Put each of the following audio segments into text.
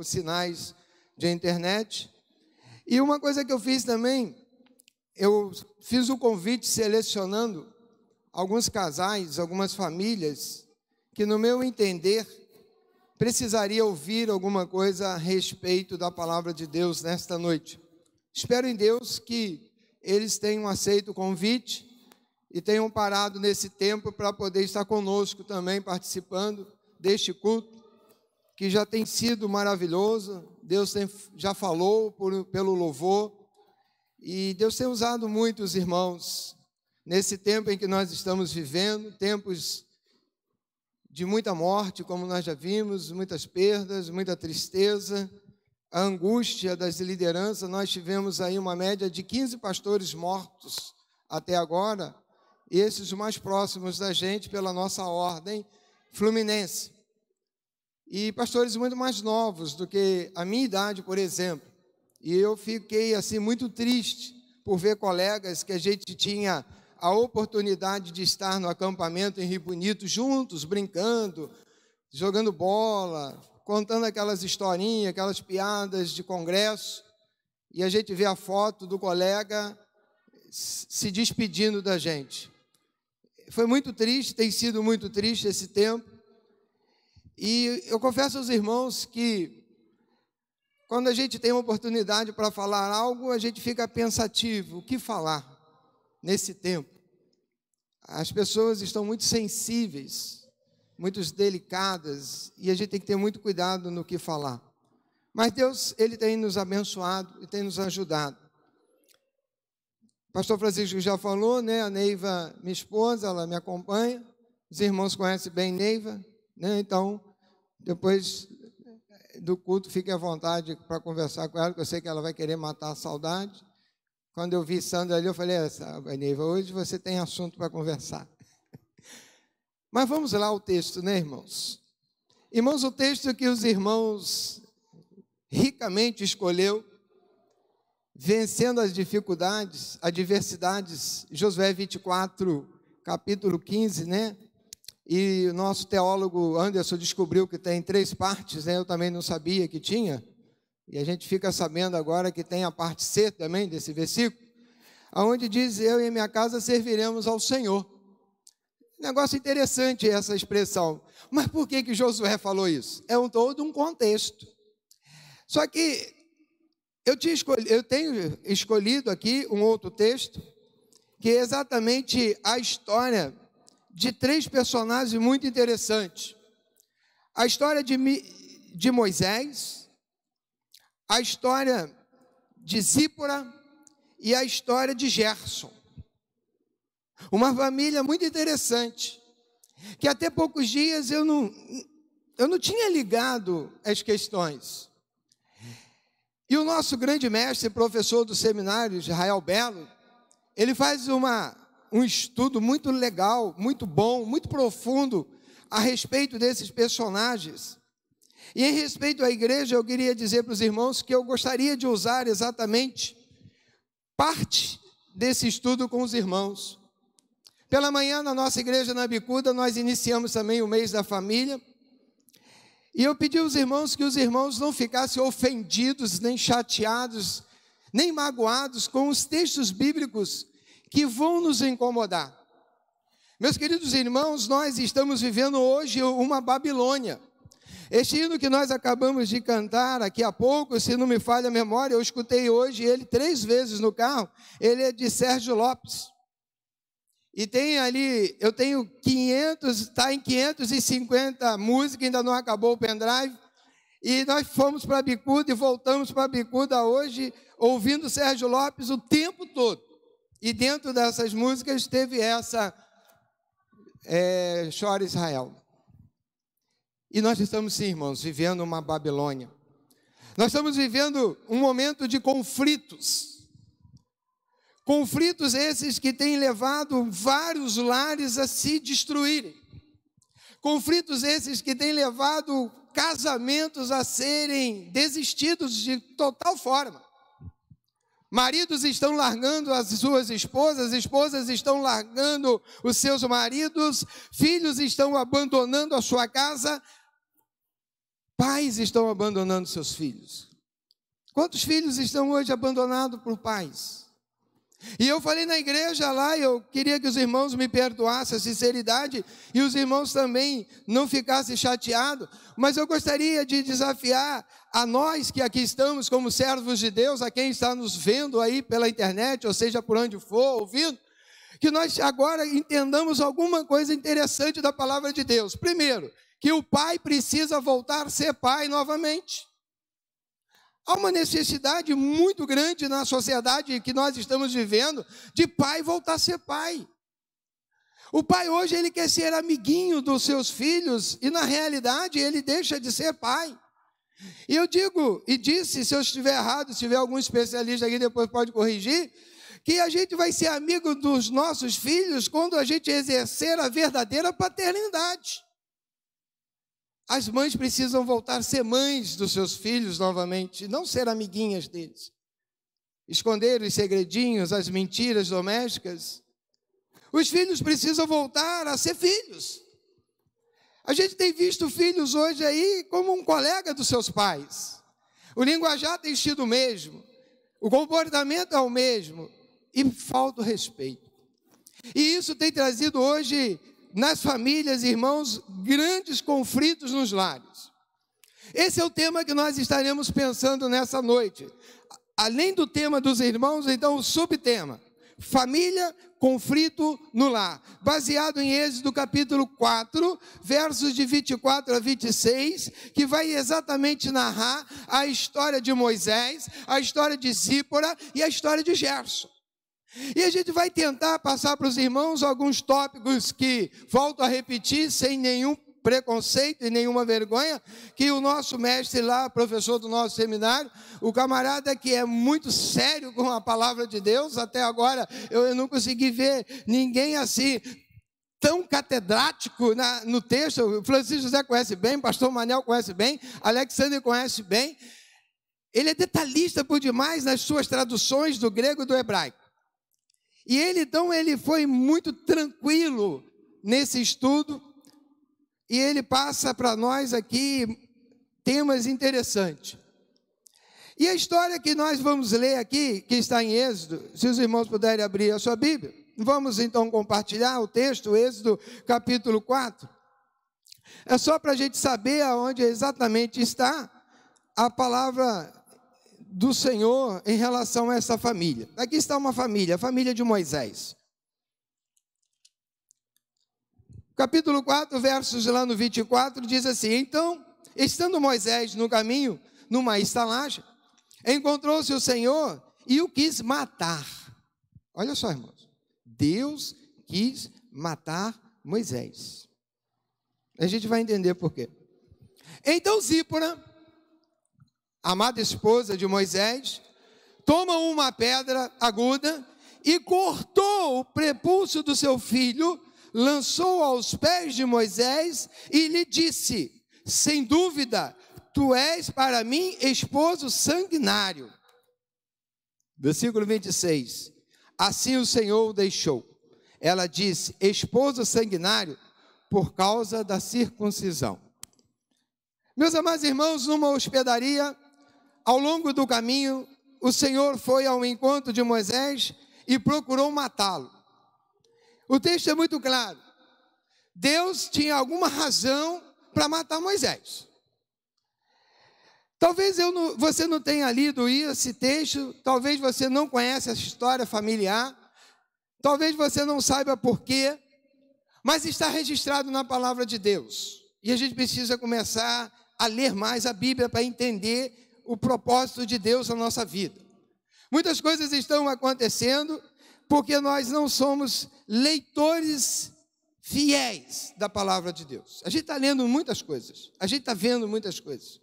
por sinais de internet. E uma coisa que eu fiz também, eu fiz o convite selecionando alguns casais, algumas famílias, que no meu entender, precisaria ouvir alguma coisa a respeito da palavra de Deus nesta noite. Espero em Deus que eles tenham aceito o convite e tenham parado nesse tempo para poder estar conosco também, participando deste culto, que já tem sido maravilhoso. Deus já falou pelo louvor, e Deus tem usado muito os irmãos nesse tempo em que nós estamos vivendo, tempos de muita morte, como nós já vimos, muitas perdas, muita tristeza, a angústia das lideranças. Nós tivemos aí uma média de 15 pastores mortos até agora, esses os mais próximos da gente pela nossa ordem fluminense. E pastores muito mais novos do que a minha idade, por exemplo. E eu fiquei assim muito triste por ver colegas que a gente tinha a oportunidade de estar no acampamento em Rio Bonito, juntos, brincando, jogando bola, contando aquelas historinhas, aquelas piadas de congresso, e a gente vê a foto do colega se despedindo da gente. Foi muito triste, tem sido muito triste esse tempo, e eu confesso aos irmãos que quando a gente tem uma oportunidade para falar algo, a gente fica pensativo, o que falar nesse tempo? As pessoas estão muito sensíveis, muito delicadas, e a gente tem que ter muito cuidado no que falar. Mas Deus, Ele tem nos abençoado e tem nos ajudado. O pastor Francisco já falou, né? A Neiva, minha esposa, ela me acompanha. Os irmãos conhecem bem Neiva, né? Então, depois do culto, fique à vontade para conversar com ela, porque eu sei que ela vai querer matar a saudade. Quando eu vi Sandra ali, eu falei, Neiva, hoje você tem assunto para conversar. Mas vamos lá ao texto, né, irmãos? Irmãos, o texto que os irmãos ricamente escolheu, vencendo as dificuldades, adversidades, Josué 24, capítulo 15, né? E o nosso teólogo Anderson descobriu que tem 3 partes, né? Eu também não sabia que tinha. E a gente fica sabendo agora que tem a parte C também desse versículo, onde diz, eu e minha casa serviremos ao Senhor. Negócio interessante essa expressão. Mas por que Josué falou isso? É todo um contexto. Só que eu tenho escolhido aqui um outro texto, que é exatamente a história de 3 personagens muito interessantes. A história de Moisés, a história de Zípora e a história de Gerson. Uma família muito interessante, que até poucos dias eu não tinha ligado as questões. E o nosso grande mestre, professor do seminário, Israel Belo, ele faz um estudo muito legal, muito bom, muito profundo a respeito desses personagens. E em respeito à igreja, eu queria dizer para os irmãos que eu gostaria de usar exatamente parte desse estudo com os irmãos. Pela manhã, na nossa igreja na Bicuda, nós iniciamos também o mês da família. E eu pedi aos irmãos que os irmãos não ficassem ofendidos, nem chateados, nem magoados com os textos bíblicos que vão nos incomodar. Meus queridos irmãos, nós estamos vivendo hoje uma Babilônia. Este hino que nós acabamos de cantar aqui há pouco, se não me falha a memória, eu escutei hoje ele 3 vezes no carro, ele é de Sérgio Lopes. E tem ali, eu tenho 500, está em 550 músicas, ainda não acabou o pendrive, e nós fomos para a Bicuda e voltamos para a Bicuda hoje, ouvindo Sérgio Lopes o tempo todo. E dentro dessas músicas teve essa, Chora Israel. E nós estamos, sim, irmãos, vivendo uma Babilônia. Nós estamos vivendo um momento de conflitos. Conflitos esses que têm levado vários lares a se destruírem. Conflitos esses que têm levado casamentos a serem desistidos de total forma. Maridos estão largando as suas esposas, esposas estão largando os seus maridos, filhos estão abandonando a sua casa, Pais estão abandonando seus filhos. Quantos filhos estão hoje abandonados por pais? E eu falei na igreja lá, eu queria que os irmãos me perdoassem a sinceridade e os irmãos também não ficassem chateados, mas eu gostaria de desafiar a nós que aqui estamos como servos de Deus, a quem está nos vendo aí pela internet, ou seja, por onde for, ouvindo, que nós agora entendamos alguma coisa interessante da palavra de Deus. Primeiro, que o pai precisa voltar a ser pai novamente. Há uma necessidade muito grande na sociedade que nós estamos vivendo de pai voltar a ser pai. O pai hoje ele quer ser amiguinho dos seus filhos e na realidade ele deixa de ser pai. E eu digo e disse, se eu estiver errado, se tiver algum especialista aqui depois pode corrigir, que a gente vai ser amigo dos nossos filhos quando a gente exercer a verdadeira paternidade. As mães precisam voltar a ser mães dos seus filhos novamente, não ser amiguinhas deles. Esconder os segredinhos, as mentiras domésticas. Os filhos precisam voltar a ser filhos. A gente tem visto filhos hoje aí como um colega dos seus pais. O linguajar tem sido o mesmo, o comportamento é o mesmo e falta o respeito. E isso tem trazido hoje nas famílias, irmãos, grandes conflitos nos lares. Esse é o tema que nós estaremos pensando nessa noite. Além do tema dos irmãos, então o subtema, família, conflito no lar, baseado em Êxodo capítulo 4, versos de 24 a 26, que vai exatamente narrar a história de Moisés, a história de Zípora e a história de Gerson. E a gente vai tentar passar para os irmãos alguns tópicos que, volto a repetir, sem nenhum preconceito e nenhuma vergonha, que o nosso mestre lá, professor do nosso seminário, o camarada que é muito sério com a palavra de Deus, até agora eu não consegui ver ninguém assim, tão catedrático no texto. O Francisco José conhece bem, pastor Manel conhece bem, Alexandre conhece bem. Ele é detalhista por demais nas suas traduções do grego e do hebraico. E ele foi muito tranquilo nesse estudo, e ele passa para nós aqui temas interessantes. E a história que nós vamos ler aqui, que está em Êxodo, se os irmãos puderem abrir a sua Bíblia, vamos então compartilhar o texto, Êxodo capítulo 4. É só para a gente saber aonde exatamente está a palavra do Senhor em relação a essa família. Aqui está uma família, a família de Moisés. Capítulo 4, versos lá no 24, diz assim: então, estando Moisés no caminho, numa estalagem, encontrou-se o Senhor e o quis matar. Olha só, irmãos, Deus quis matar Moisés. A gente vai entender por quê. Então Zípora, amada esposa de Moisés, toma uma pedra aguda e cortou o prepúcio do seu filho, lançou aos pés de Moisés e lhe disse: sem dúvida, tu és para mim esposo sanguinário. Versículo 26. Assim o Senhor o deixou. Ela disse: esposo sanguinário, por causa da circuncisão. Meus amados irmãos, numa hospedaria, ao longo do caminho, o Senhor foi ao encontro de Moisés e procurou matá-lo. O texto é muito claro. Deus tinha alguma razão para matar Moisés. Talvez você não tenha lido esse texto, talvez você não conheça essa história familiar, talvez você não saiba por quê, mas está registrado na palavra de Deus. E a gente precisa começar a ler mais a Bíblia para entender o propósito de Deus na nossa vida. Muitas coisas estão acontecendo porque nós não somos leitores fiéis da palavra de Deus. A gente está lendo muitas coisas, a gente está vendo muitas coisas.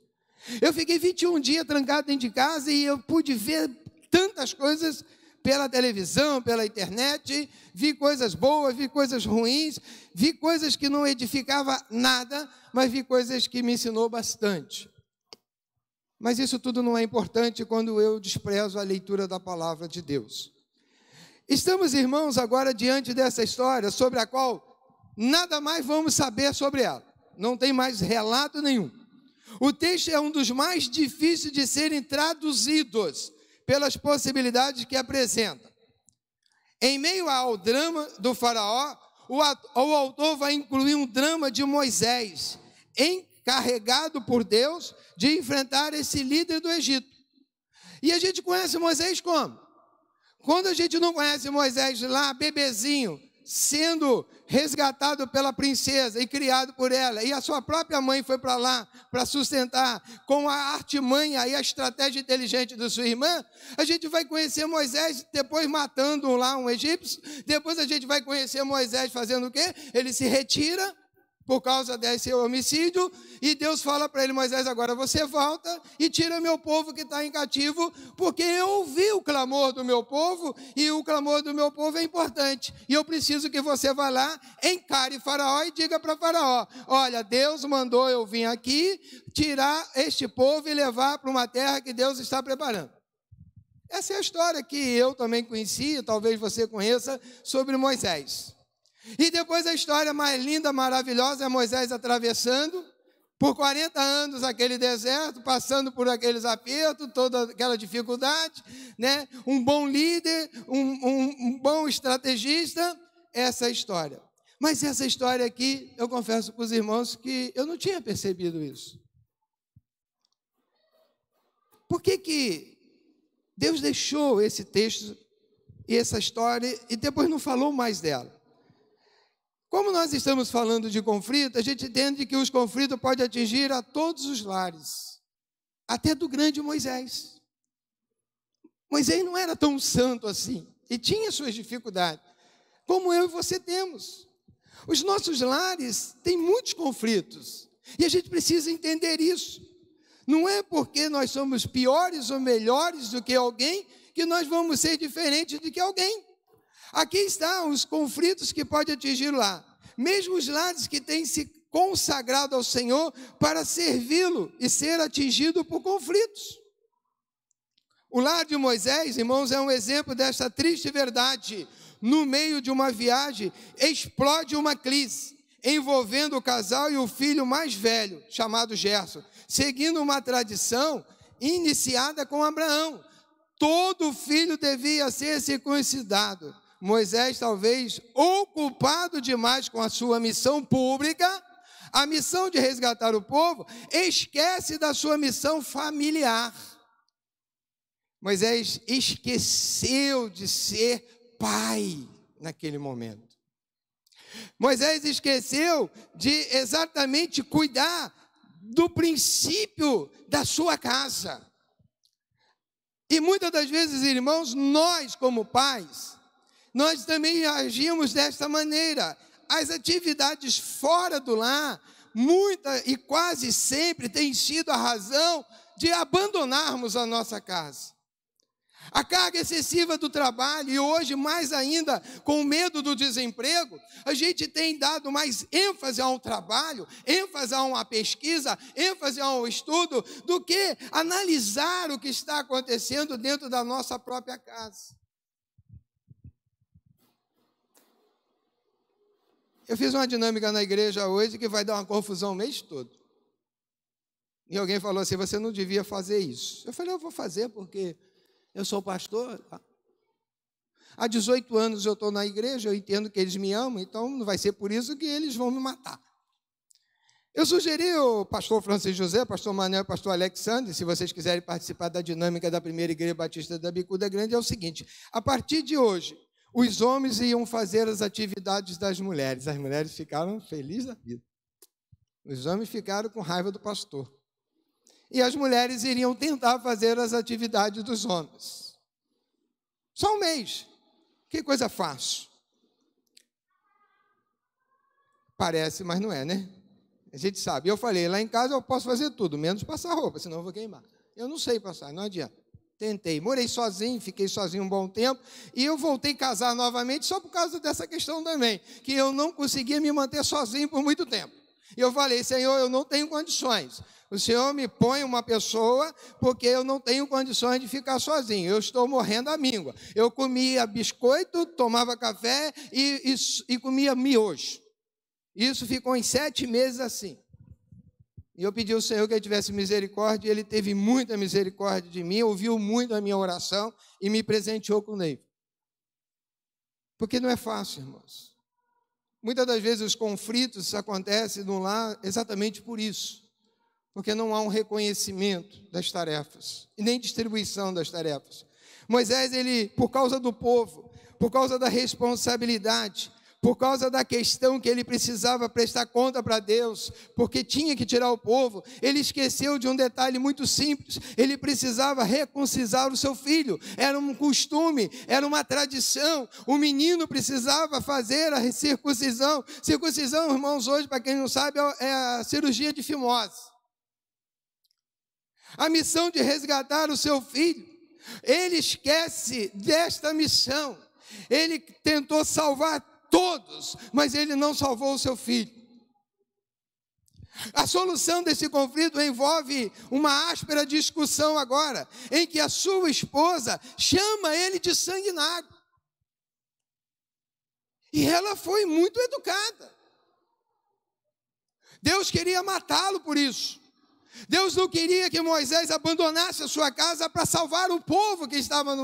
Eu fiquei 21 dias trancado dentro de casa e eu pude ver tantas coisas pela televisão, pela internet, vi coisas boas, vi coisas ruins, vi coisas que não edificavam nada, mas vi coisas que me ensinou bastante. Mas isso tudo não é importante quando eu desprezo a leitura da palavra de Deus. Estamos, irmãos, agora diante dessa história sobre a qual nada mais vamos saber sobre ela. Não tem mais relato nenhum. O texto é um dos mais difíceis de serem traduzidos pelas possibilidades que apresenta. Em meio ao drama do faraó, o autor vai incluir um drama de Moisés, encarregado por Deus de enfrentar esse líder do Egito. E a gente conhece Moisés como? Quando a gente não conhece Moisés lá, bebezinho, sendo resgatado pela princesa e criado por ela, e a sua própria mãe foi para lá para sustentar com a artimanha e a estratégia inteligente da sua irmã, a gente vai conhecer Moisés depois matando lá um egípcio, depois a gente vai conhecer Moisés fazendo o quê? Ele se retira por causa desse homicídio, e Deus fala para ele: Moisés, agora você volta e tira meu povo que está em cativo, porque eu ouvi o clamor do meu povo, e o clamor do meu povo é importante, e eu preciso que você vá lá, encare Faraó e diga para Faraó: olha, Deus mandou eu vir aqui, tirar este povo e levar para uma terra que Deus está preparando. Essa é a história que eu também conheci, talvez você conheça, sobre Moisés. E depois a história mais linda, maravilhosa, é Moisés atravessando por 40 anos aquele deserto, passando por aqueles apertos, toda aquela dificuldade, né? Um bom líder, um bom estrategista, essa é a história. Mas essa história aqui, eu confesso para os irmãos que eu não tinha percebido isso. Por que Deus deixou esse texto e essa história e depois não falou mais dela? Como nós estamos falando de conflito, a gente entende que os conflitos podem atingir a todos os lares, até do grande Moisés. Moisés não era tão santo assim, e tinha suas dificuldades, como eu e você temos. Os nossos lares têm muitos conflitos, e a gente precisa entender isso. Não é porque nós somos piores ou melhores do que alguém, que nós vamos ser diferentes do que alguém. Aqui estão os conflitos que podem atingir lá. Mesmo os lares que têm se consagrado ao Senhor para servi-lo e ser atingido por conflitos. O lar de Moisés, irmãos, é um exemplo dessa triste verdade. No meio de uma viagem, explode uma crise, envolvendo o casal e o filho mais velho, chamado Gerson, seguindo uma tradição iniciada com Abraão. Todo filho devia ser circuncidado. Moisés, talvez ocupado demais com a sua missão pública, a missão de resgatar o povo, esquece da sua missão familiar. Moisés esqueceu de ser pai naquele momento. Moisés esqueceu de exatamente cuidar do princípio da sua casa. E muitas das vezes, irmãos, nós como pais, nós também agimos desta maneira. As atividades fora do lar, muita e quase sempre, têm sido a razão de abandonarmos a nossa casa. A carga excessiva do trabalho, e hoje mais ainda com o medo do desemprego, a gente tem dado mais ênfase ao trabalho, ênfase a uma pesquisa, ênfase ao estudo, do que analisar o que está acontecendo dentro da nossa própria casa. Eu fiz uma dinâmica na igreja hoje que vai dar uma confusão o mês todo. E alguém falou assim: você não devia fazer isso. Eu falei: eu vou fazer porque eu sou pastor. Há 18 anos eu estou na igreja, eu entendo que eles me amam, então não vai ser por isso que eles vão me matar. Eu sugeri ao pastor Francisco José, pastor Manuel, pastor Alexandre, se vocês quiserem participar da dinâmica da primeira igreja batista da Bicuda Grande, é o seguinte: a partir de hoje, os homens iam fazer as atividades das mulheres. As mulheres ficaram felizes da vida. Os homens ficaram com raiva do pastor. E as mulheres iriam tentar fazer as atividades dos homens. Só um mês. Que coisa fácil. Parece, mas não é, né? A gente sabe. Eu falei, lá em casa eu posso fazer tudo, menos passar roupa, senão eu vou queimar. Eu não sei passar, não adianta. Tentei, morei sozinho, fiquei sozinho um bom tempo, e eu voltei a casar novamente só por causa dessa questão também, que eu não conseguia me manter sozinho por muito tempo. E eu falei: Senhor, eu não tenho condições. O Senhor me põe uma pessoa, porque eu não tenho condições de ficar sozinho. Eu estou morrendo à míngua. Eu comia biscoito, tomava café e comia miojo. Isso ficou em 7 meses assim. E eu pedi ao Senhor que Ele tivesse misericórdia, e Ele teve muita misericórdia de mim, ouviu muito a minha oração e me presenteou com o Neiva. Porque não é fácil, irmãos. Muitas das vezes os conflitos acontecem no lar exatamente por isso. Porque não há um reconhecimento das tarefas, e nem distribuição das tarefas. Moisés, ele, por causa do povo, por causa da responsabilidade, por causa da questão que ele precisava prestar conta para Deus, porque tinha que tirar o povo, ele esqueceu de um detalhe muito simples: ele precisava reconciliar o seu filho. Era um costume, era uma tradição, o menino precisava fazer a circuncisão. Circuncisão, irmãos, hoje, para quem não sabe, é a cirurgia de fimose. A missão de resgatar o seu filho. Ele esquece desta missão. Ele tentou salvar todos, mas ele não salvou o seu filho. A solução desse conflito envolve uma áspera discussão agora, em que a sua esposa chama ele de sanguinário. E ela foi muito educada. Deus queria matá-lo por isso. Deus não queria que Moisés abandonasse a sua casa para salvar o povo que estava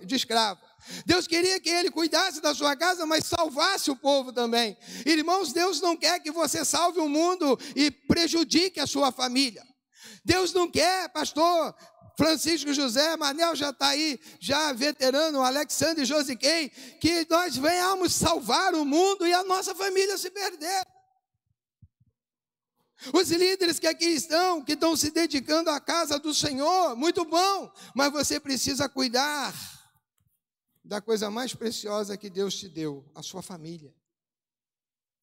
de escravo. Deus queria que ele cuidasse da sua casa, mas salvasse o povo também. Irmãos, Deus não quer que você salve o mundo e prejudique a sua família. Deus não quer, pastor Francisco José, Manel já está aí, já veterano, Alexandre Josiquei, que nós venhamos salvar o mundo e a nossa família se perder. Os líderes que aqui estão, que estão se dedicando à casa do Senhor, muito bom, mas você precisa cuidar da coisa mais preciosa que Deus te deu, a sua família.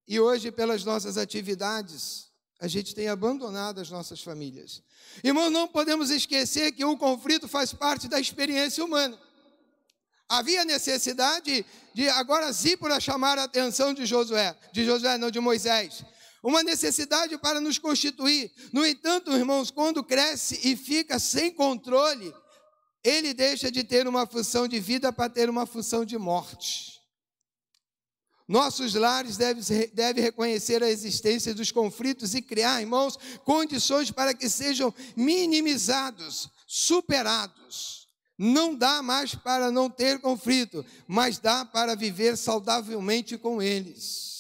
E hoje, pelas nossas atividades, a gente tem abandonado as nossas famílias. Irmão, não podemos esquecer que o conflito faz parte da experiência humana. Havia necessidade de, agora, Zípora chamar a atenção de Moisés. Uma necessidade para nos constituir. No entanto, irmãos, quando cresce e fica sem controle, ele deixa de ter uma função de vida para ter uma função de morte. Nossos lares devem reconhecer a existência dos conflitos e criar, irmãos, condições para que sejam minimizados, superados. Não dá mais para não ter conflito, mas dá para viver saudavelmente com eles.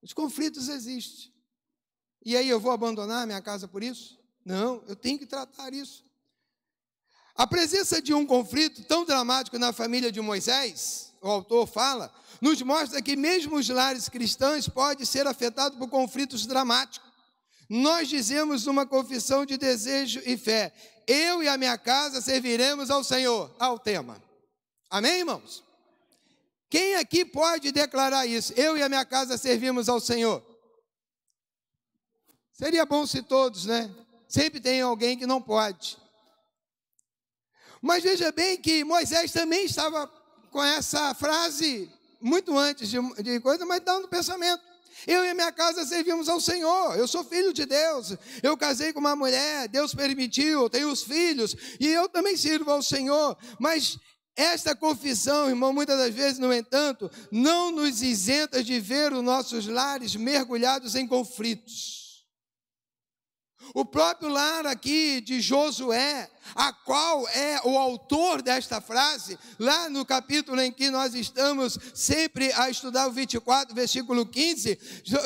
Os conflitos existem. E aí eu vou abandonar minha casa por isso? Não, eu tenho que tratar isso. A presença de um conflito tão dramático na família de Moisés, o autor fala, nos mostra que mesmo os lares cristãos podem ser afetados por conflitos dramáticos. Nós dizemos numa confissão de desejo e fé: eu e a minha casa serviremos ao Senhor. Ao tema. Amém, irmãos? Quem aqui pode declarar isso? Eu e a minha casa servimos ao Senhor. Seria bom se todos, né? Sempre tem alguém que não pode. Mas veja bem que Moisés também estava com essa frase muito antes de coisa, mas dando pensamento. Eu e a minha casa servimos ao Senhor. Eu sou filho de Deus. Eu casei com uma mulher, Deus permitiu, eu tenho os filhos, e eu também sirvo ao Senhor. Mas esta confissão, irmão, muitas das vezes, no entanto, não nos isenta de ver os nossos lares mergulhados em conflitos. O próprio lar aqui de Josué, a qual é o autor desta frase, lá no capítulo em que nós estamos sempre a estudar, o 24, versículo 15,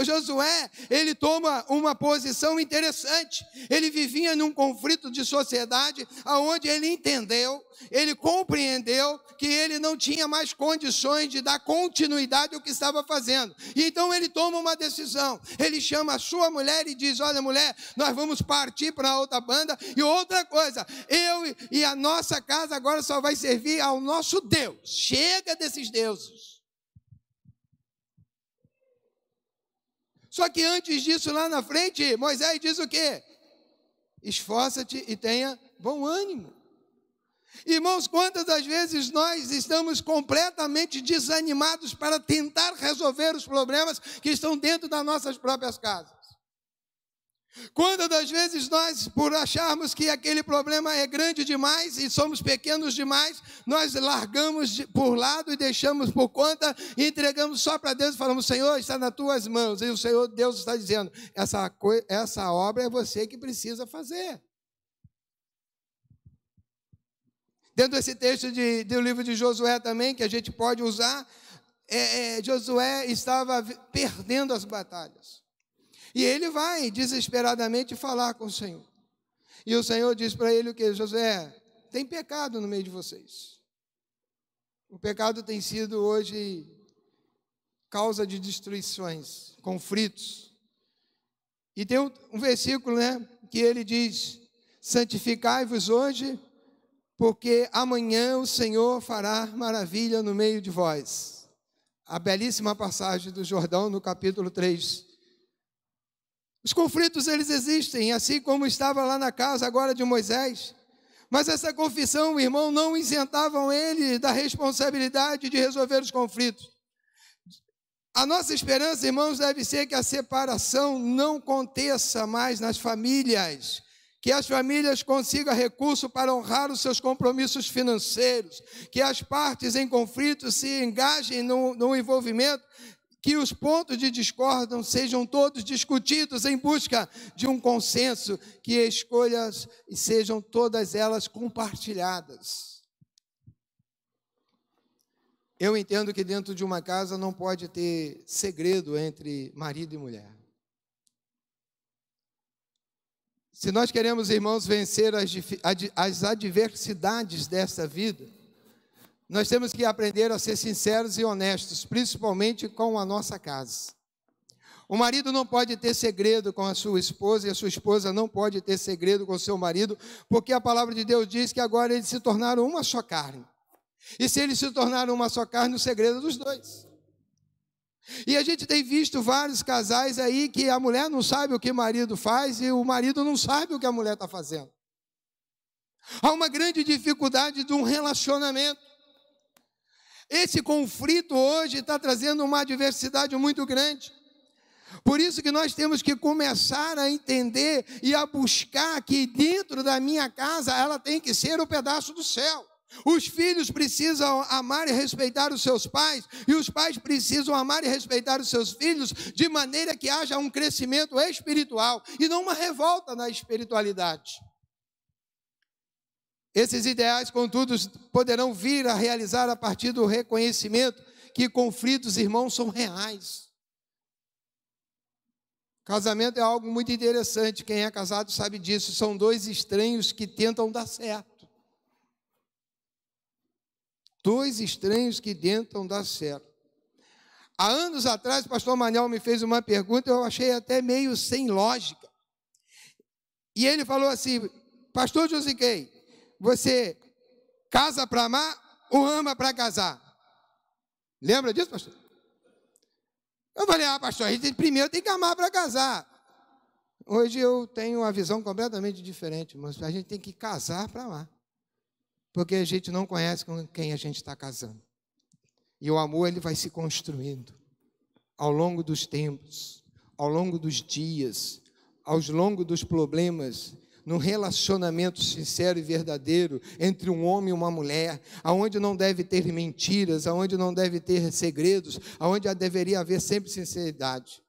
Josué, ele toma uma posição interessante. Ele vivia num conflito de sociedade, onde ele entendeu, ele compreendeu que ele não tinha mais condições de dar continuidade ao que estava fazendo. E então ele toma uma decisão. Ele chama a sua mulher e diz: olha, mulher, nós vamos partir para outra banda. E outra coisa, eu e a nossa casa agora só vai servir ao nosso Deus. Chega desses deuses. Só que antes disso, lá na frente, Moisés diz o quê? Esforça-te e tenha bom ânimo. Irmãos, quantas das vezes nós estamos completamente desanimados para tentar resolver os problemas que estão dentro das nossas próprias casas? Quantas das vezes nós, por acharmos que aquele problema é grande demais e somos pequenos demais, nós largamos por lado e deixamos por conta e entregamos só para Deus e falamos: Senhor, está nas tuas mãos. E o Senhor, Deus está dizendo: essa obra é você que precisa fazer. Dentro desse texto do livro de Josué também, que a gente pode usar, Josué estava perdendo as batalhas. E ele vai desesperadamente falar com o Senhor. E o Senhor diz para ele o quê? Josué, tem pecado no meio de vocês. O pecado tem sido hoje causa de destruições, conflitos. E tem um versículo, que ele diz: santificai-vos hoje, porque amanhã o Senhor fará maravilha no meio de vós. A belíssima passagem do Jordão, no capítulo 3. Os conflitos, eles existem, assim como estava lá na casa agora de Moisés. Mas essa confissão, irmão, não isentavam ele da responsabilidade de resolver os conflitos. A nossa esperança, irmãos, deve ser que a separação não aconteça mais nas famílias, que as famílias consigam recurso para honrar os seus compromissos financeiros, que as partes em conflito se engajem no envolvimento, que os pontos de discórdia sejam todos discutidos em busca de um consenso, que escolhas sejam todas elas compartilhadas. Eu entendo que dentro de uma casa não pode ter segredo entre marido e mulher. Se nós queremos, irmãos, vencer as adversidades dessa vida, nós temos que aprender a ser sinceros e honestos, principalmente com a nossa casa. O marido não pode ter segredo com a sua esposa, e a sua esposa não pode ter segredo com o seu marido, porque a palavra de Deus diz que agora eles se tornaram uma só carne. E se eles se tornaram uma só carne, o segredo é dos dois. E a gente tem visto vários casais aí que a mulher não sabe o que o marido faz e o marido não sabe o que a mulher está fazendo. Há uma grande dificuldade de um relacionamento. Esse conflito hoje está trazendo uma adversidade muito grande. Por isso que nós temos que começar a entender e a buscar que dentro da minha casa ela tem que ser o pedaço do céu. Os filhos precisam amar e respeitar os seus pais, e os pais precisam amar e respeitar os seus filhos, de maneira que haja um crescimento espiritual e não uma revolta na espiritualidade. Esses ideais, contudo, poderão vir a realizar a partir do reconhecimento que conflitos, irmãos, são reais. Casamento é algo muito interessante, quem é casado sabe disso, são dois estranhos que tentam dar certo. Dois estranhos que tentam dar certo. Há anos atrás, o pastor Manuel me fez uma pergunta, eu achei até meio sem lógica. E ele falou assim: pastor Josiquei, você casa para amar ou ama para casar? Lembra disso, pastor? Eu falei: pastor, a gente primeiro tem que amar para casar. Hoje eu tenho uma visão completamente diferente, mas a gente tem que casar para amar. Porque a gente não conhece com quem a gente está casando. E o amor, ele vai se construindo ao longo dos tempos, ao longo dos dias, ao longo dos problemas, num relacionamento sincero e verdadeiro entre um homem e uma mulher, aonde não deve ter mentiras, aonde não deve ter segredos, aonde deveria haver sempre sinceridade.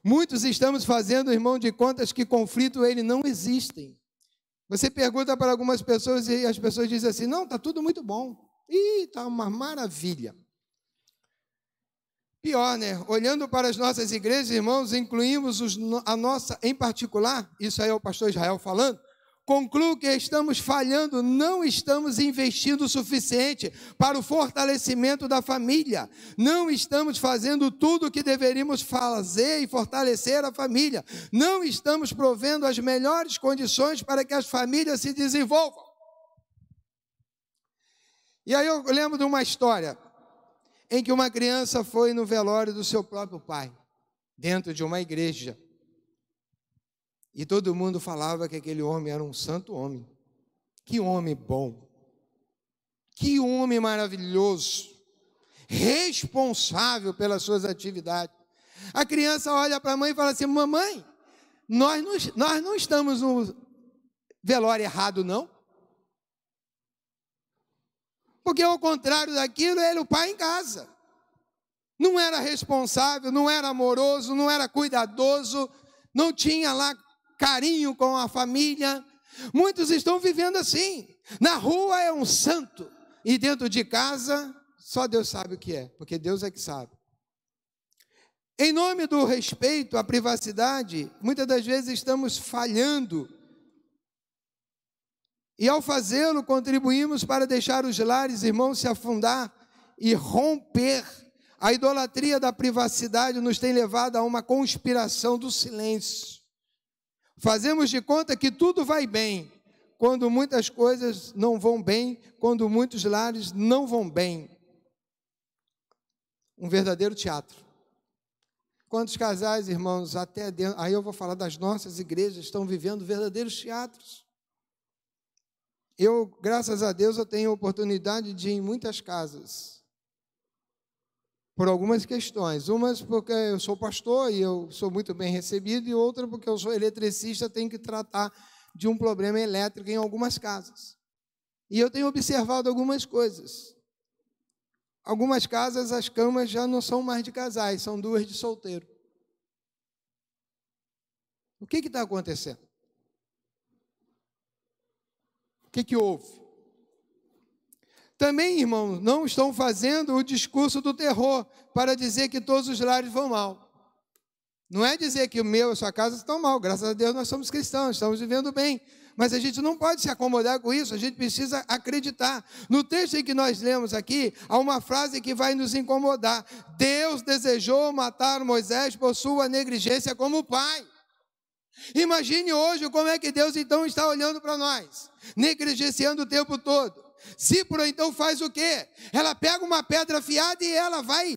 Muitos estamos fazendo, irmão, de contas que conflito ele não existem. Você pergunta para algumas pessoas e as pessoas dizem assim: não, está tudo muito bom. Ih, está uma maravilha. Pior, olhando para as nossas igrejas, irmãos, incluímos a nossa, em particular, isso aí é o pastor Israel falando, concluo que estamos falhando, não estamos investindo o suficiente para o fortalecimento da família, não estamos fazendo tudo o que deveríamos fazer e fortalecer a família, não estamos provendo as melhores condições para que as famílias se desenvolvam. E aí eu lembro de uma história, em que uma criança foi no velório do seu próprio pai, dentro de uma igreja. E todo mundo falava que aquele homem era um santo homem. Que homem bom. Que homem maravilhoso. Responsável pelas suas atividades. A criança olha para a mãe e fala assim: mamãe, Nós não estamos no velório errado, não. Porque ao contrário daquilo, ele, o pai em casa. Não era responsável, não era amoroso, não era cuidadoso, não tinha lá carinho com a família. Muitos estão vivendo assim. Na rua é um santo e dentro de casa só Deus sabe o que é, porque Deus é que sabe. Em nome do respeito à privacidade, muitas das vezes estamos falhando. E ao fazê-lo, contribuímos para deixar os lares, irmãos, se afundar e romper. A idolatria da privacidade nos tem levado a uma conspiração do silêncio. Fazemos de conta que tudo vai bem, quando muitas coisas não vão bem, quando muitos lares não vão bem. Um verdadeiro teatro. Quantos casais, irmãos, até dentro, aí eu vou falar das nossas igrejas, estão vivendo verdadeiros teatros. Eu, graças a Deus, eu tenho a oportunidade de ir em muitas casas. Por algumas questões. Umas porque eu sou pastor e eu sou muito bem recebido, e outra porque eu sou eletricista, tenho que tratar de um problema elétrico em algumas casas. E eu tenho observado algumas coisas. Algumas casas, as camas já não são mais de casais, são duas de solteiro. O que está acontecendo? O que houve? Também, irmãos, não estão fazendo o discurso do terror para dizer que todos os lares vão mal. Não é dizer que o meu e a sua casa estão mal. Graças a Deus nós somos cristãos, estamos vivendo bem. Mas a gente não pode se acomodar com isso, a gente precisa acreditar. No texto em que nós lemos aqui, há uma frase que vai nos incomodar. Deus desejou matar Moisés por sua negligência como pai. Imagine hoje como é que Deus então está olhando para nós, negligenciando o tempo todo. Zípora então faz o quê? Ela pega uma pedra afiada e ela vai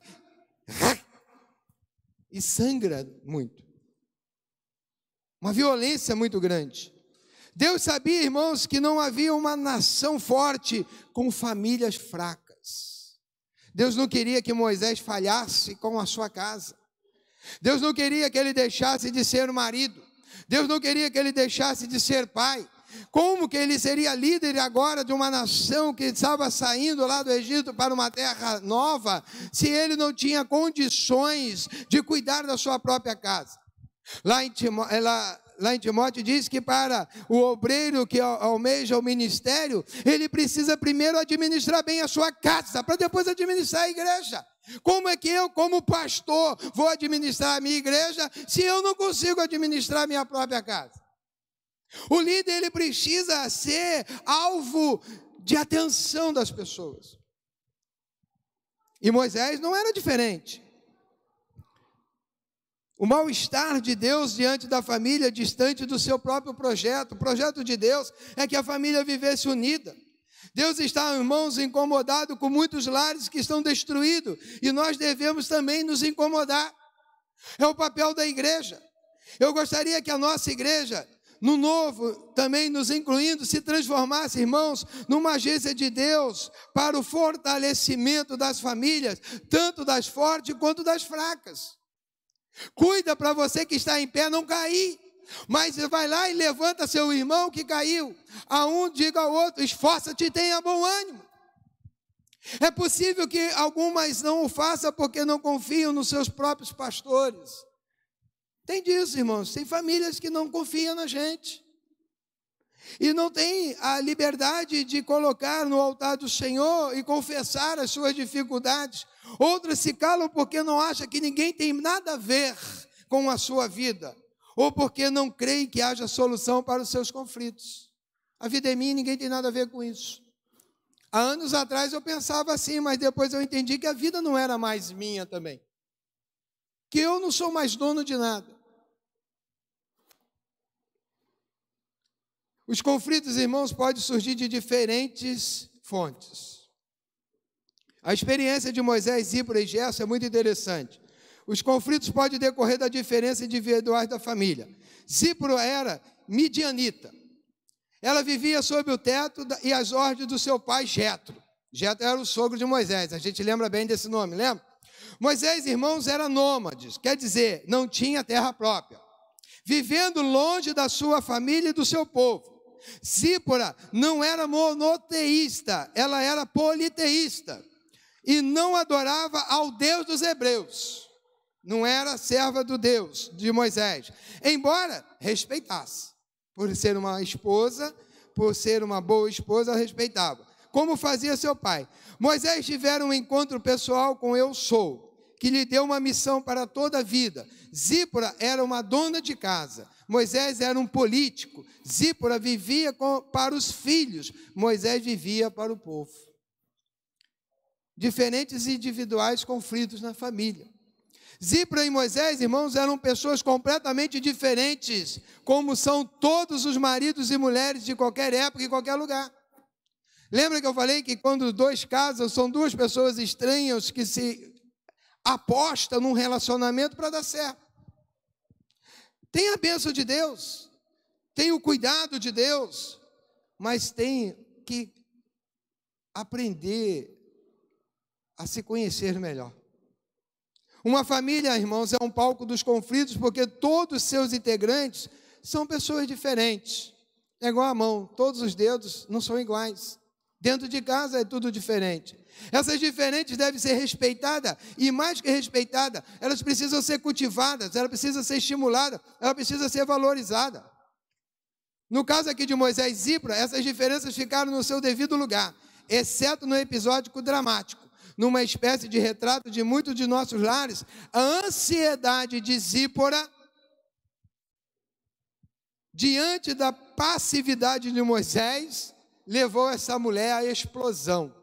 e sangra muito. Uma violência muito grande. Deus sabia, irmãos, que não havia uma nação forte com famílias fracas. Deus não queria que Moisés falhasse com a sua casa. Deus não queria que ele deixasse de ser marido. Deus não queria que ele deixasse de ser pai. Como que ele seria líder agora de uma nação que estava saindo lá do Egito para uma terra nova, se ele não tinha condições de cuidar da sua própria casa? Lá em Timóteo diz que para o obreiro que almeja o ministério, ele precisa primeiro administrar bem a sua casa, para depois administrar a igreja. Como é que eu, como pastor, vou administrar a minha igreja, se eu não consigo administrar a minha própria casa? O líder, ele precisa ser alvo de atenção das pessoas. E Moisés não era diferente. O mal-estar de Deus diante da família, distante do seu próprio projeto. O projeto de Deus é que a família vivesse unida. Deus está, irmãos, incomodado com muitos lares que estão destruídos. E nós devemos também nos incomodar. É o papel da igreja. Eu gostaria que a nossa igreja, no novo, também nos incluindo, se transformasse, irmãos, numa agência de Deus para o fortalecimento das famílias, tanto das fortes quanto das fracas. Cuida para você que está em pé não cair, mas você vai lá e levanta seu irmão que caiu. A um diga ao outro, esforça-te e tenha bom ânimo. É possível que algumas não o façam porque não confiam nos seus próprios pastores. Tem disso, irmãos, tem famílias que não confiam na gente. E não tem a liberdade de colocar no altar do Senhor e confessar as suas dificuldades. Outras se calam porque não acham que ninguém tem nada a ver com a sua vida. Ou porque não creem que haja solução para os seus conflitos. A vida é minha e ninguém tem nada a ver com isso. Há anos atrás eu pensava assim, mas depois eu entendi que a vida não era mais minha também. Que eu não sou mais dono de nada. Os conflitos, irmãos, podem surgir de diferentes fontes. A experiência de Moisés, Zípora e Gerson é muito interessante. Os conflitos podem decorrer da diferença individuais da família. Zípora era midianita. Ela vivia sob o teto e as ordens do seu pai Jetro. Jetro era o sogro de Moisés, a gente lembra bem desse nome, lembra? Moisés, irmãos, era nômade, quer dizer, não tinha terra própria. vivendo longe da sua família e do seu povo. Zípora não era monoteísta, ela era politeísta e não adorava ao Deus dos hebreus. Não era serva do Deus de Moisés, embora respeitasse. Por ser uma esposa, por ser uma boa esposa, respeitava. Como fazia seu pai. Moisés tivera um encontro pessoal com Eu Sou, que lhe deu uma missão para toda a vida. Zípora era uma dona de casa, Moisés era um político. Zípora vivia para os filhos, Moisés vivia para o povo. Diferentes e individuais conflitos na família. Zípora e Moisés, irmãos, eram pessoas completamente diferentes, como são todos os maridos e mulheres de qualquer época e qualquer lugar. Lembra que eu falei que quando dois casam, são duas pessoas estranhas que se apostam num relacionamento para dar certo. Tem a bênção de Deus, tem o cuidado de Deus, mas tem que aprender a se conhecer melhor. Uma família, irmãos, é um palco dos conflitos, porque todos os seus integrantes são pessoas diferentes. É igual a mão, todos os dedos não são iguais. Dentro de casa é tudo diferente. Essas diferentes devem ser respeitadas, e mais que respeitadas, elas precisam ser cultivadas, elas precisam ser estimuladas, elas precisam ser valorizadas. No caso aqui de Moisés e Zípora, essas diferenças ficaram no seu devido lugar, exceto no episódio dramático, numa espécie de retrato de muitos de nossos lares. A ansiedade de Zípora, diante da passividade de Moisés, levou essa mulher à explosão.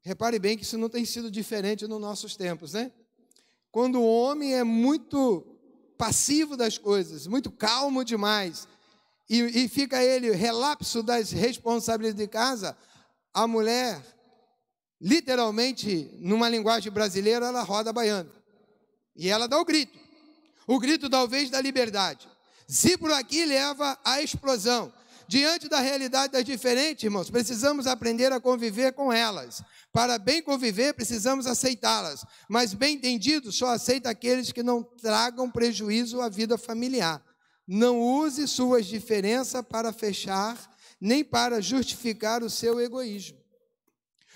Repare bem que isso não tem sido diferente nos nossos tempos, né? Quando o homem é muito passivo das coisas, muito calmo demais, e fica ele relapso das responsabilidades de casa, a mulher, literalmente, numa linguagem brasileira, ela roda baiana. E ela dá o grito talvez da liberdade. Zípora aqui leva à explosão. Diante da realidade das diferentes, irmãos, precisamos aprender a conviver com elas. Para bem conviver, precisamos aceitá-las. Mas, bem entendido, só aceita aqueles que não tragam prejuízo à vida familiar. Não use suas diferenças para fechar, nem para justificar o seu egoísmo.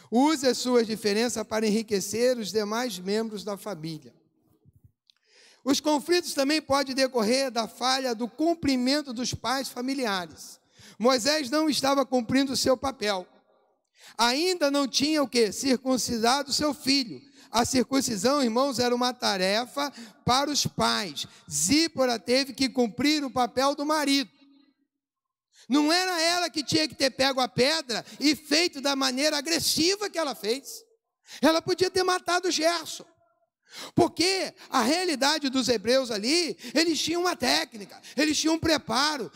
Use as suas diferenças para enriquecer os demais membros da família. Os conflitos também podem decorrer da falha do cumprimento dos pais familiares. Moisés não estava cumprindo o seu papel. Ainda não tinha o quê? Circuncidado seu filho. A circuncisão, irmãos, era uma tarefa para os pais. Zípora teve que cumprir o papel do marido. Não era ela que tinha que ter pego a pedra e feito da maneira agressiva que ela fez. Ela podia ter matado Gerson. Porque a realidade dos hebreus ali, eles tinham uma técnica, eles tinham um preparo,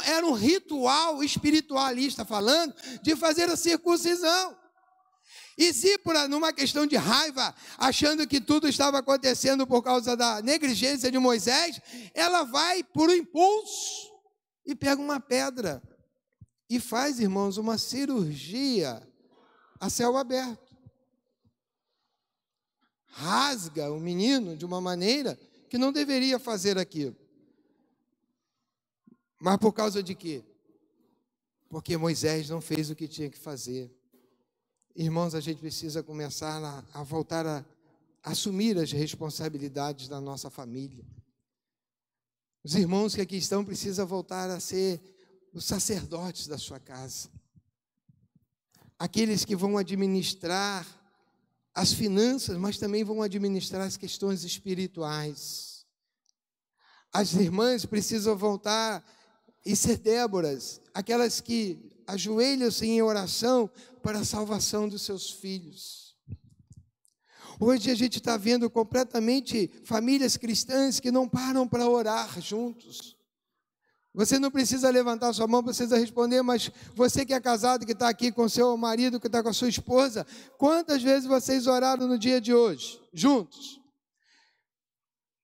era um ritual espiritualista falando de fazer a circuncisão. E Zípora, numa questão de raiva, achando que tudo estava acontecendo por causa da negligência de Moisés, ela vai por um impulso e pega uma pedra e faz, irmãos, uma cirurgia a céu aberto. Rasga o menino de uma maneira que não deveria fazer aquilo. Mas por causa de quê? Porque Moisés não fez o que tinha que fazer. Irmãos, a gente precisa começar a voltar a assumir as responsabilidades da nossa família. Os irmãos que aqui estão precisam voltar a ser os sacerdotes da sua casa. Aqueles que vão administrar as finanças, mas também vão administrar as questões espirituais. As irmãs precisam voltar e ser Déboras, aquelas que ajoelham-se em oração para a salvação dos seus filhos. Hoje a gente está vendo completamente famílias cristãs que não param para orar juntos. Você não precisa levantar sua mão, precisa responder, mas você que é casado, que está aqui com seu marido, que está com a sua esposa, quantas vezes vocês oraram no dia de hoje, juntos?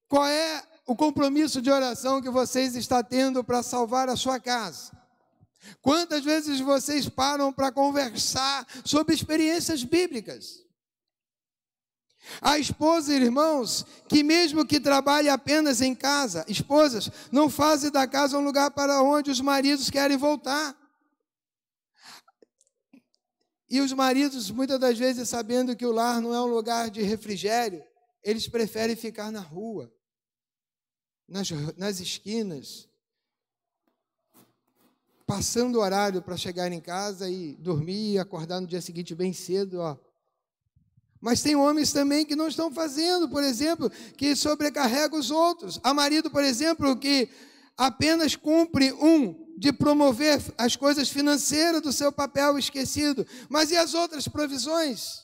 Qual é o compromisso de oração que vocês estão tendo para salvar a sua casa? Quantas vezes vocês param para conversar sobre experiências bíblicas? A esposa, irmãos, que mesmo que trabalhe apenas em casa, esposas, não fazem da casa um lugar para onde os maridos querem voltar. E os maridos, muitas das vezes, sabendo que o lar não é um lugar de refrigério, eles preferem ficar na rua, nas esquinas, passando o horário para chegar em casa e dormir e acordar no dia seguinte bem cedo, ó. Mas tem homens também que não estão fazendo, por exemplo, que sobrecarregam os outros. Há marido, por exemplo, que apenas cumpre de promover as coisas financeiras do seu papel esquecido. Mas e as outras provisões?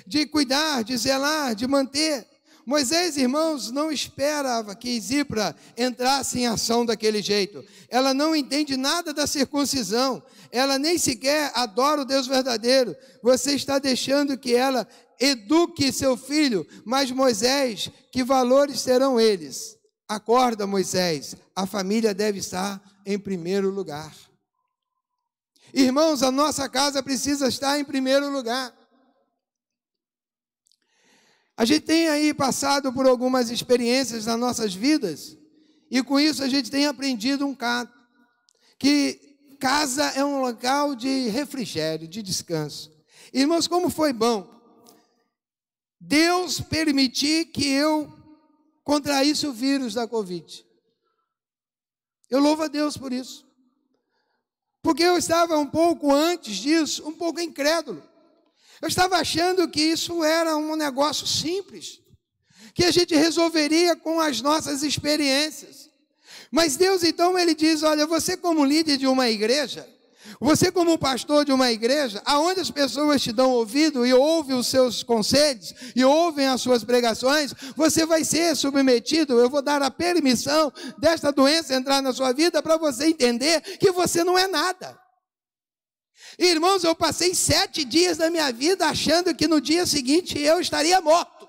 De cuidar, de zelar, de manter. Moisés, irmãos, não esperava que Zípora entrasse em ação daquele jeito. Ela não entende nada da circuncisão. Ela nem sequer adora o Deus verdadeiro. Você está deixando que ela eduque seu filho. Mas Moisés, que valores serão eles? Acorda, Moisés, a família deve estar em primeiro lugar. Irmãos, a nossa casa precisa estar em primeiro lugar. A gente tem aí passado por algumas experiências nas nossas vidas, e com isso a gente tem aprendido que casa é um local de refrigério, de descanso. Irmãos, como foi bom Deus permitir que eu contraísse o vírus da Covid. Eu louvo a Deus por isso. Porque eu estava um pouco antes disso, um pouco incrédulo. Eu estava achando que isso era um negócio simples, que a gente resolveria com as nossas experiências. Mas Deus, então, Ele diz, olha, você como líder de uma igreja, você como pastor de uma igreja, aonde as pessoas te dão ouvido e ouvem os seus conselhos e ouvem as suas pregações, você vai ser submetido, eu vou dar a permissão desta doença entrar na sua vida para você entender que você não é nada. Irmãos, eu passei 7 dias da minha vida achando que no dia seguinte eu estaria morto.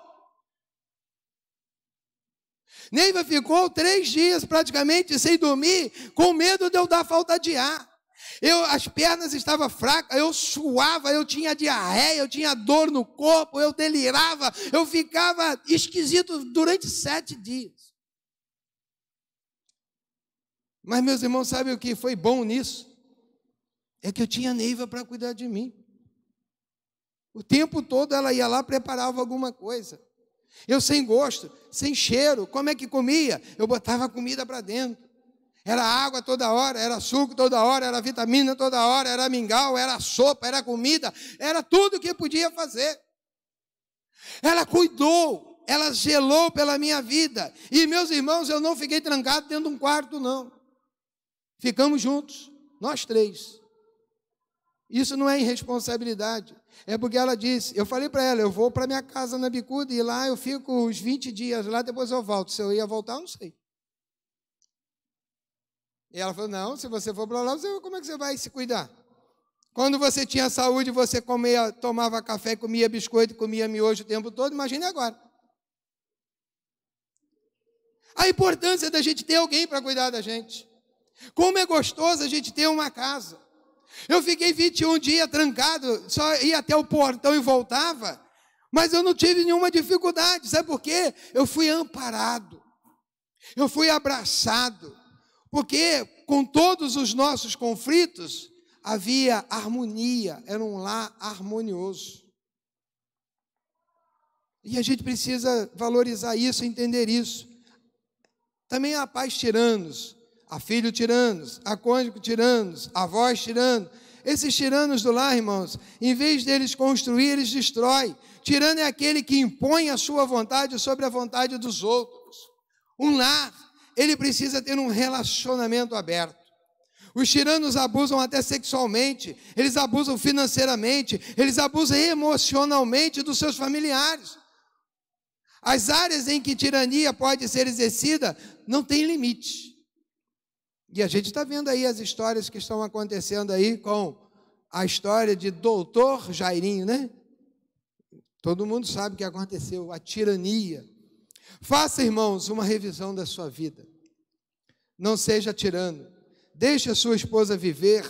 Neiva ficou 3 dias praticamente sem dormir, com medo de eu dar falta de ar. As pernas estavam fracas, eu suava, eu tinha diarreia, eu tinha dor no corpo, eu delirava, eu ficava esquisito durante 7 dias. Mas, meus irmãos, sabe o que foi bom nisso? É que eu tinha Neiva para cuidar de mim. O tempo todo ela ia lá, preparava alguma coisa. Eu sem gosto, sem cheiro, como é que comia? Eu botava comida para dentro. Era água toda hora, era suco toda hora, era vitamina toda hora, era mingau, era sopa, era comida, era tudo que podia fazer. Ela cuidou, ela zelou pela minha vida. E, meus irmãos, eu não fiquei trancado dentro de um quarto, não. Ficamos juntos, nós 3. Isso não é irresponsabilidade, é porque ela disse, eu falei para ela, eu vou para minha casa na Bicuda e lá eu fico uns 20 dias lá, depois eu volto. Se eu ia voltar, eu não sei. E ela falou, não, se você for para lá, como é que você vai se cuidar? Quando você tinha saúde, você tomava café, comia biscoito, comia miojo o tempo todo, imagine agora. A importância da gente ter alguém para cuidar da gente. Como é gostoso a gente ter uma casa. Eu fiquei 21 dias trancado, só ia até o portão e voltava, mas eu não tive nenhuma dificuldade. Sabe por quê? Eu fui amparado, eu fui abraçado, porque com todos os nossos conflitos, havia harmonia, era um lar harmonioso. E a gente precisa valorizar isso, entender isso. Também há pais tiranos, há filhos tiranos, há cônjuge tiranos, avós tiranos. Esses tiranos do lar, irmãos, em vez deles construir, eles destroem. Tirano é aquele que impõe a sua vontade sobre a vontade dos outros. Um lar, ele precisa ter um relacionamento aberto. Os tiranos abusam até sexualmente, eles abusam financeiramente, eles abusam emocionalmente dos seus familiares. As áreas em que tirania pode ser exercida não tem limite. E a gente está vendo aí as histórias que estão acontecendo aí com a história de doutor Jairinho, né? Todo mundo sabe o que aconteceu, a tirania. Faça, irmãos, uma revisão da sua vida. Não seja tirano. Deixe a sua esposa viver.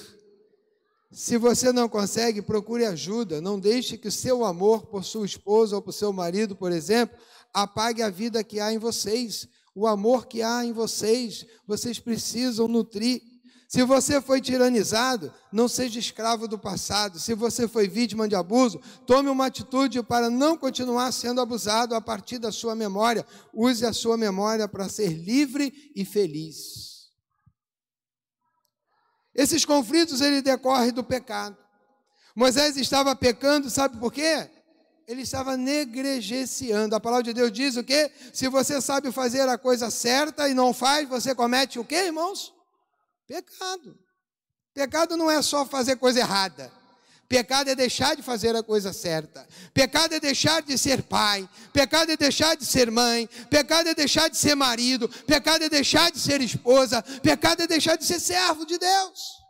Se você não consegue, procure ajuda. Não deixe que o seu amor por sua esposa ou por seu marido, por exemplo, apague a vida que há em vocês. O amor que há em vocês, vocês precisam nutrir. Se você foi tiranizado, não seja escravo do passado. Se você foi vítima de abuso, tome uma atitude para não continuar sendo abusado a partir da sua memória. Use a sua memória para ser livre e feliz. Esses conflitos, ele decorre do pecado. Moisés estava pecando, sabe por quê? Ele estava negligenciando. A palavra de Deus diz o quê? Se você sabe fazer a coisa certa e não faz, você comete o quê, irmãos? Pecado. Pecado não é só fazer coisa errada. Pecado é deixar de fazer a coisa certa. Pecado é deixar de ser pai. Pecado é deixar de ser mãe. Pecado é deixar de ser marido. Pecado é deixar de ser esposa. Pecado é deixar de ser servo de Deus.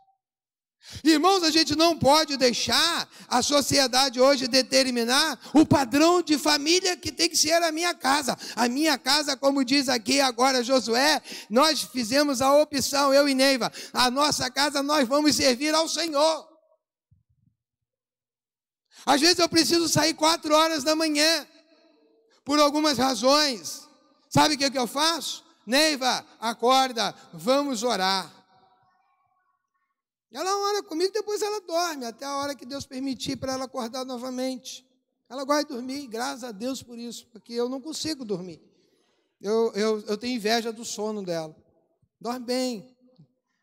Irmãos, a gente não pode deixar a sociedade hoje determinar o padrão de família que tem que ser a minha casa. A minha casa, como diz aqui agora Josué, nós fizemos a opção, eu e Neiva, a nossa casa nós vamos servir ao Senhor. Às vezes eu preciso sair 4 horas da manhã, por algumas razões. Sabe o que eu faço? Neiva, acorda, vamos orar. Ela ora comigo, depois ela dorme, até a hora que Deus permitir para ela acordar novamente. Ela gosta de dormir, graças a Deus por isso, porque eu não consigo dormir. Eu tenho inveja do sono dela. Dorme bem,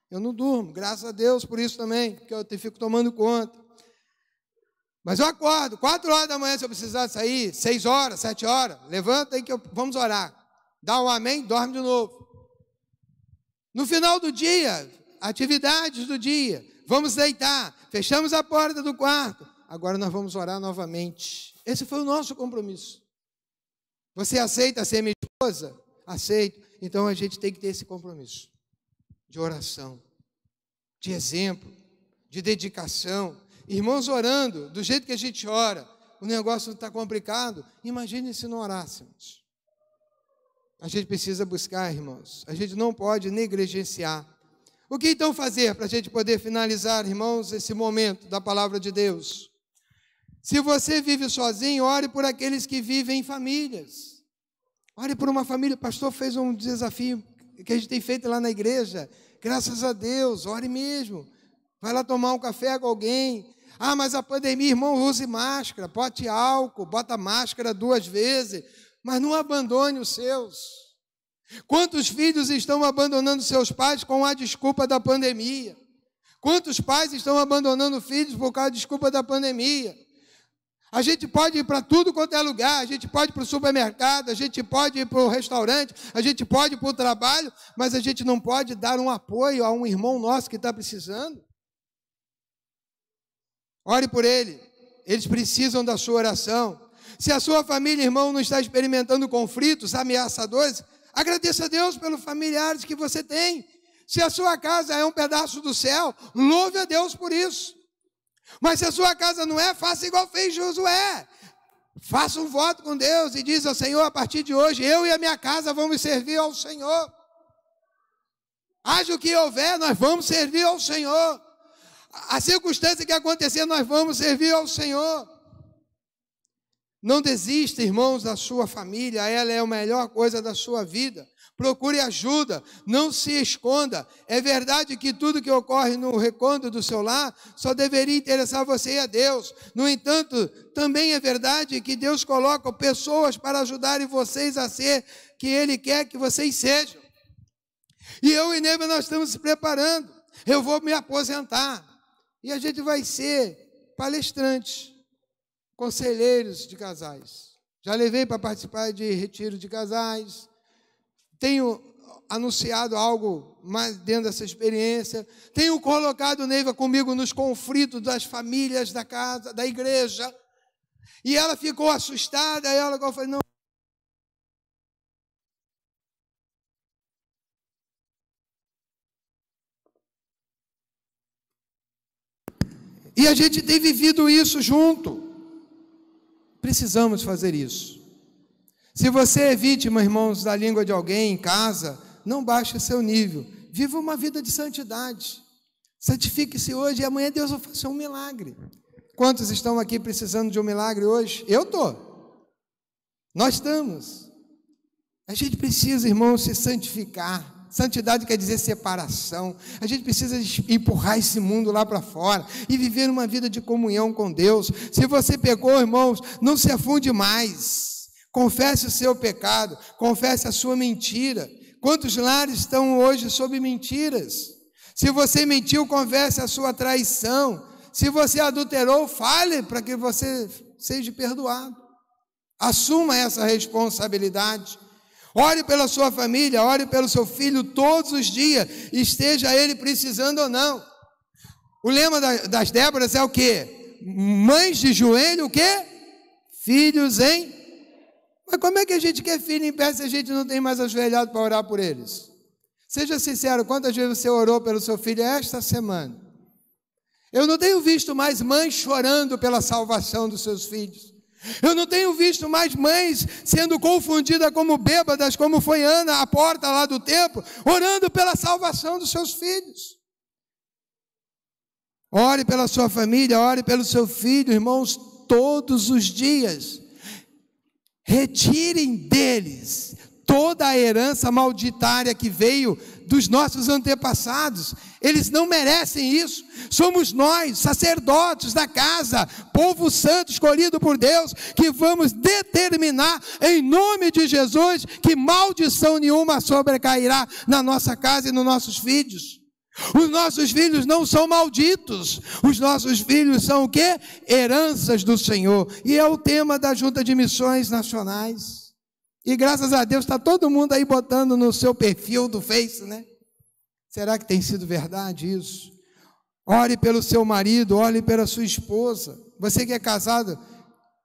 eu não durmo, graças a Deus por isso também, porque eu fico tomando conta. Mas eu acordo, 4 horas da manhã, se eu precisar sair, 6 horas, 7 horas, levanta aí que vamos orar. Dá um amém, dorme de novo. No final do dia, atividades do dia, vamos deitar, fechamos a porta do quarto, agora nós vamos orar novamente. Esse foi o nosso compromisso. Você aceita ser minha esposa? Aceito. Então a gente tem que ter esse compromisso de oração, de exemplo, de dedicação. Irmãos orando, do jeito que a gente ora, o negócio está complicado, imagine se não orássemos. A gente precisa buscar, irmãos, a gente não pode negligenciar. O que então fazer para a gente poder finalizar, irmãos, esse momento da palavra de Deus? Se você vive sozinho, ore por aqueles que vivem em famílias. Ore por uma família, o pastor fez um desafio que a gente tem feito lá na igreja, graças a Deus, ore mesmo. Vai lá tomar um café com alguém. Ah, mas a pandemia, irmão, use máscara, bote álcool, bota máscara 2 vezes, mas não abandone os seus. Quantos filhos estão abandonando seus pais com a desculpa da pandemia? Quantos pais estão abandonando filhos por causa da desculpa da pandemia? A gente pode ir para tudo quanto é lugar, a gente pode ir para o supermercado, a gente pode ir para o restaurante, a gente pode ir para o trabalho, mas a gente não pode dar um apoio a um irmão nosso que está precisando. Ore por ele, eles precisam da sua oração. Se a sua família, irmão, não está experimentando conflitos ameaçadores, agradeça a Deus pelos familiares que você tem. Se a sua casa é um pedaço do céu, louve a Deus por isso. Mas se a sua casa não é, faça igual fez Josué. Faça um voto com Deus e diz ao Senhor, a partir de hoje, eu e a minha casa vamos servir ao Senhor. Haja o que houver, nós vamos servir ao Senhor. A circunstância que acontecer, nós vamos servir ao Senhor. Não desista, irmãos, da sua família, ela é a melhor coisa da sua vida. Procure ajuda, não se esconda. É verdade que tudo que ocorre no recôndito do seu lar só deveria interessar você e a Deus. No entanto, também é verdade que Deus coloca pessoas para ajudarem vocês a ser que Ele quer que vocês sejam. E eu e Neiva, nós estamos se preparando. Eu vou me aposentar. E a gente vai ser palestrantes, conselheiros de casais. Já levei para participar de retiro de casais. Tenho anunciado algo mais dentro dessa experiência. Tenho colocado Neiva comigo nos conflitos das famílias da casa, da igreja. E ela ficou assustada. Aí ela falou, não. E a gente tem vivido isso junto. Precisamos fazer isso. Se você é vítima, irmãos, da língua de alguém em casa, não baixe seu nível. Viva uma vida de santidade. Santifique-se hoje e amanhã Deus vai fazer um milagre. Quantos estão aqui precisando de um milagre hoje? Eu estou. Nós estamos. A gente precisa, irmãos, se santificar. Santidade quer dizer separação. A gente precisa empurrar esse mundo lá para fora e viver uma vida de comunhão com Deus. Se você pecou, irmãos, não se afunde mais. Confesse o seu pecado, confesse a sua mentira. Quantos lares estão hoje sob mentiras? Se você mentiu, confesse a sua traição. Se você adulterou, fale para que você seja perdoado. Assuma essa responsabilidade. Ore pela sua família, ore pelo seu filho todos os dias, esteja ele precisando ou não. O lema das Déboras é o quê? Mães de joelho, o quê? Filhos em... Mas como é que a gente quer filho em pé se a gente não tem mais ajoelhado para orar por eles? Seja sincero, quantas vezes você orou pelo seu filho esta semana? Eu não tenho visto mais mães chorando pela salvação dos seus filhos. Eu não tenho visto mais mães sendo confundidas como bêbadas, como foi Ana à porta lá do templo, orando pela salvação dos seus filhos. Ore pela sua família, ore pelo seu filho, irmãos, todos os dias. Retirem deles toda a herança malditária que veio dos nossos antepassados. Eles não merecem isso. Somos nós, sacerdotes da casa, povo santo escolhido por Deus, que vamos determinar em nome de Jesus que maldição nenhuma sobrecairá na nossa casa e nos nossos filhos. Os nossos filhos não são malditos, os nossos filhos são o quê? Heranças do Senhor. E é o tema da Junta de Missões Nacionais. E graças a Deus está todo mundo aí botando no seu perfil do Face, né? Será que tem sido verdade isso? Ore pelo seu marido, ore pela sua esposa. Você que é casado,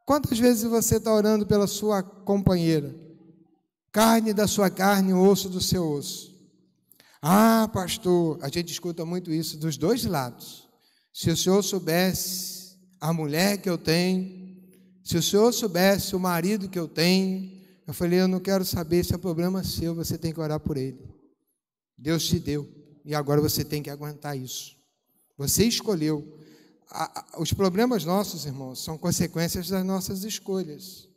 quantas vezes você está orando pela sua companheira? Carne da sua carne, osso do seu osso. Ah, pastor, a gente escuta muito isso dos dois lados. Se o senhor soubesse a mulher que eu tenho, se o senhor soubesse o marido que eu tenho, eu falei, eu não quero saber se é problema seu, você tem que orar por ele. Deus te deu, e agora você tem que aguentar isso. Você escolheu. Os problemas nossos, irmãos, são consequências das nossas escolhas.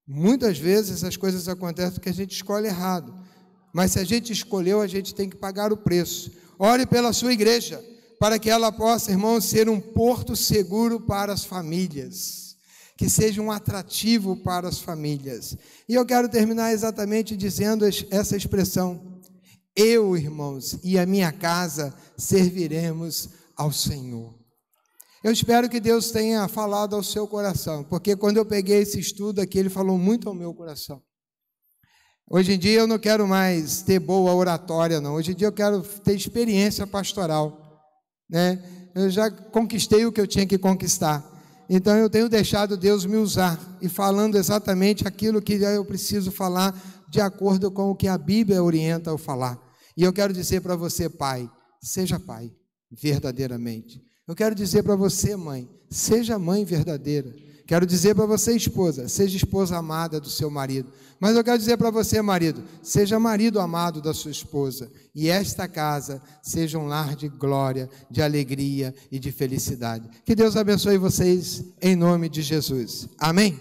Muitas vezes as coisas acontecem porque a gente escolhe errado. Mas se a gente escolheu, a gente tem que pagar o preço. Ore pela sua igreja, para que ela possa, irmãos, ser um porto seguro para as famílias, que seja um atrativo para as famílias. E eu quero terminar exatamente dizendo essa expressão: eu, irmãos, e a minha casa serviremos ao Senhor. Eu espero que Deus tenha falado ao seu coração, porque quando eu peguei esse estudo aqui, ele falou muito ao meu coração. Hoje em dia eu não quero mais ter boa oratória, não. Hoje em dia eu quero ter experiência pastoral, né? Eu já conquistei o que eu tinha que conquistar. Então eu tenho deixado Deus me usar e falando exatamente aquilo que eu preciso falar de acordo com o que a Bíblia orienta eu falar. E eu quero dizer para você, pai, seja pai verdadeiramente. Eu quero dizer para você, mãe, seja mãe verdadeira. Quero dizer para você, esposa, seja esposa amada do seu marido. Mas eu quero dizer para você, marido, seja marido amado da sua esposa. E esta casa seja um lar de glória, de alegria e de felicidade. Que Deus abençoe vocês em nome de Jesus. Amém?